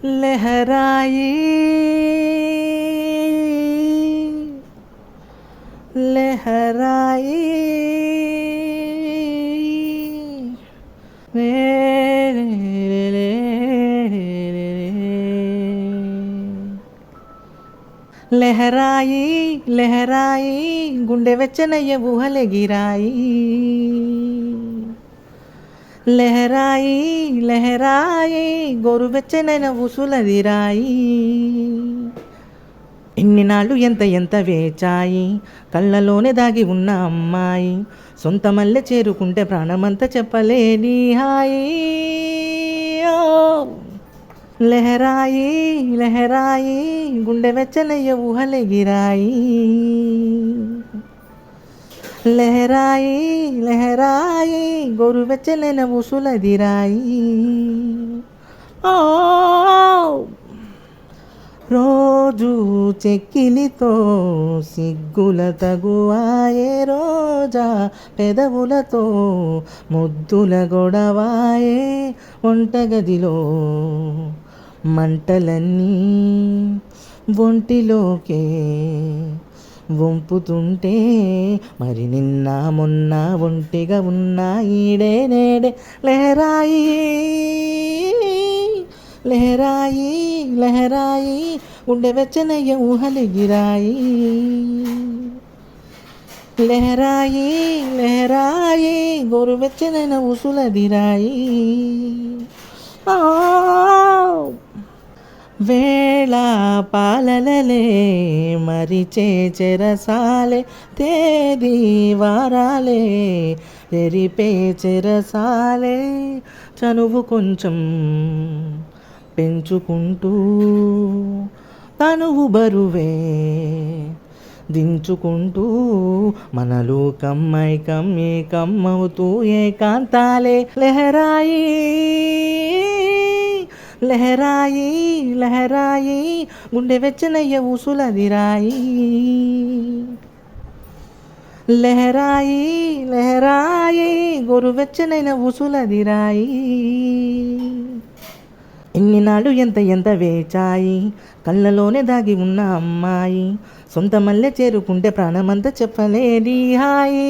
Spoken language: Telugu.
లెహరాయి లెహరాయి లెహరాయి లెహరాయి గుండె వెచ్చనయ్య ఊహలెగిరాయి. లెహరాయి లెహరాయి గోరువెచ్చనైన ఊసులదిరాయి. ఎన్ని నాళ్ళు ఎంత ఎంత వేచాయి, కళ్ళలోనే దాగి ఉన్న అమ్మాయి, సొంత మల్లె చేరుకుంటే ప్రాణమంతా చెప్పలేని హాయి. లెహరాయి లెహరాయి గుండె వెచ్చనయ్య ఊహలెగిరాయి. లెహరాయి లెహరాయి గోరువెచ్చనైన ఊసులదిరాయి. రోజు చెక్కిలితో సిగ్గుల తగువాయే, రోజా పెదవులతో ముద్దుల గొడవాయే, వంటగదిలో మంటలన్నీ ఒంటిలోకే వంపుతుంటే, మరి నిన్న మొన్న ఒంటిగా ఉన్న ఈడే నేడే. లెహరాయి లెహరాయి లెహరాయి గుండె వెచ్చనయ్య ఊహలెగిరాయి. లెహరాయి లెహరాయి గోరువెచ్చనైన ఊసులదిరాయి. వేళ పాలలలే మరిచే చెరసాలే, తేదీ వారాలే తెరిపే చెరసాలే, చనువు కొంచెం పెంచుకుంటూ తనువు బరువే దించుకుంటూ, మనలు కమ్మైకం ఏకమ్మవుతూ ఏకాంతాలే. లెహరాయి లెహరాయి లెహరాయి గుండె వెచ్చనయ్య ఊసులదిరాయి. లెహరాయి లెహరాయి గోరువెచ్చనైన ఊసులదిరాయి. ఎన్ని నాళ్ళు ఎంత ఎంత వేచాయి, కళ్ళలోనే దాగి ఉన్న అమ్మాయి, సొంత మల్లె చేరుకుంటే ప్రాణమంతా చెప్పలేని హాయి.